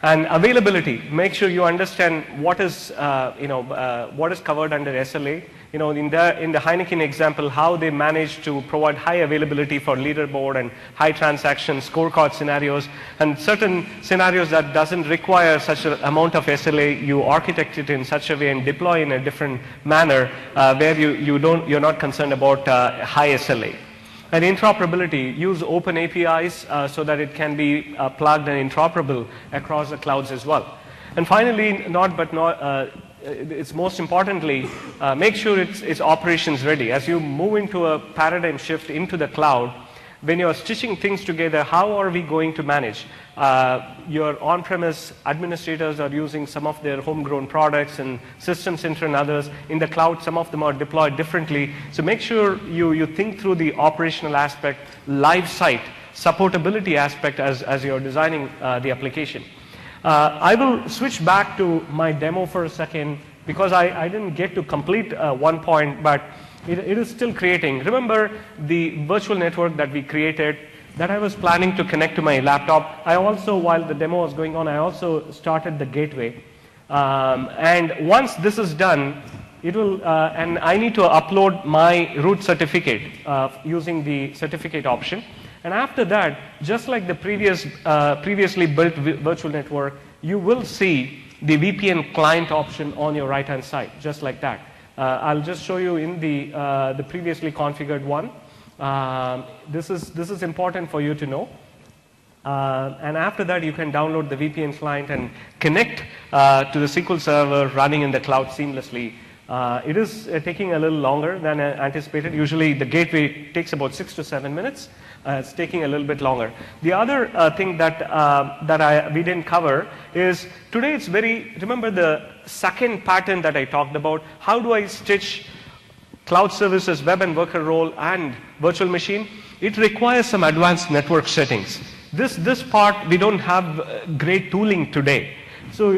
And availability, make sure you understand what is, what is covered under SLA. You know, in the Heineken example, how they managed to provide high availability for leaderboard and high transaction scorecard scenarios, and certain scenarios that doesn't require such an amount of SLA, you architect it in such a way and deploy in a different manner where you're not concerned about high SLA. And interoperability, use open APIs so that it can be plugged and interoperable across the clouds as well. And finally, it's most importantly, make sure it's operations ready. As you move into a paradigm shift into the cloud, when you're stitching things together, how are we going to manage? Your on-premise administrators are using some of their homegrown products and System Center and others. In the cloud, some of them are deployed differently. So make sure you think through the operational aspect, live site, supportability aspect as you're designing the application. I will switch back to my demo for a second because I didn't get to complete one point, but it is still creating. Remember the virtual network that we created that I was planning to connect to my laptop. I also, while the demo was going on, I also started the gateway. And once this is done, it will, and I need to upload my root certificate using the certificate option. And after that, just like the previously built virtual network, you will see the VPN client option on your right-hand side, just like that. I'll just show you in the previously configured one. This is important for you to know. And after that, you can download the VPN client and connect to the SQL Server running in the cloud seamlessly. It is taking a little longer than anticipated. Usually, the gateway takes about 6 to 7 minutes. It's taking a little bit longer. The other thing that we didn't cover is today it's remember the second pattern that I talked about, how do I stitch cloud services, web and worker role, and virtual machine? It requires some advanced network settings. This part, we don't have great tooling today. So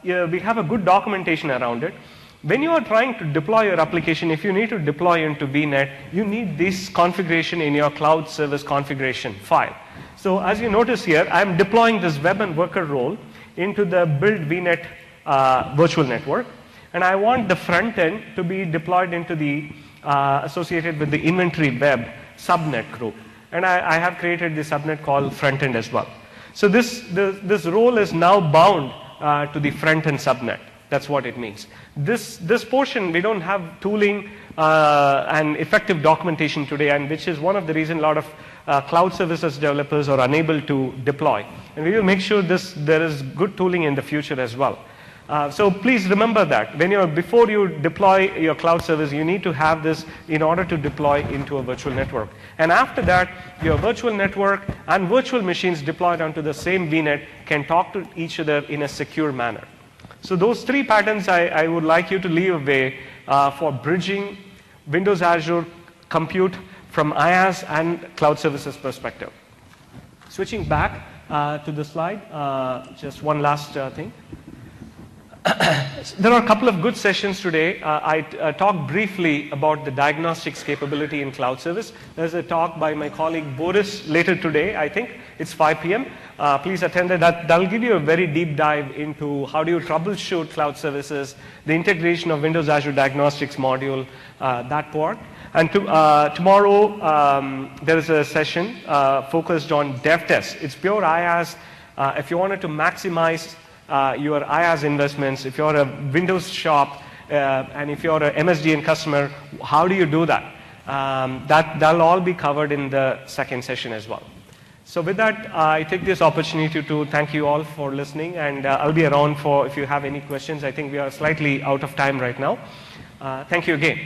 we have a good documentation around it. When you are trying to deploy your application, if you need to deploy into VNet, you need this configuration in your cloud service configuration file. So as you notice here, I'm deploying this web and worker role into the build VNet virtual network. And I want the front end to be deployed into the associated with the inventory web subnet group. And I have created the subnet called front end as well. So this role is now bound to the front end subnet. That's what it means. This portion, we don't have tooling and effective documentation today, and which is one of the reasons a lot of cloud services developers are unable to deploy. And we will make sure there is good tooling in the future as well. So please remember that before you deploy your cloud service, you need to have this in order to deploy into a virtual network. And after that, your virtual network and virtual machines deployed onto the same VNet can talk to each other in a secure manner. So those three patterns I would like you to leave away for bridging Windows Azure compute from IaaS and cloud services perspective. Switching back to the slide, just one last thing. There are a couple of good sessions today. I talked briefly about the diagnostics capability in cloud service. There's a talk by my colleague Boris later today, I think. It's 5 p.m. Please attend it. That'll give you a very deep dive into how do you troubleshoot cloud services, the integration of Windows Azure Diagnostics module, that part. And tomorrow, there is a session focused on dev test. It's pure IaaS. If you wanted to maximize your IaaS investments, if you're a Windows shop, and if you're a MSDN customer, how do you do that? That'll all be covered in the second session as well. So with that, I take this opportunity to thank you all for listening, and I'll be around for if you have any questions. I think we are slightly out of time right now. Thank you again.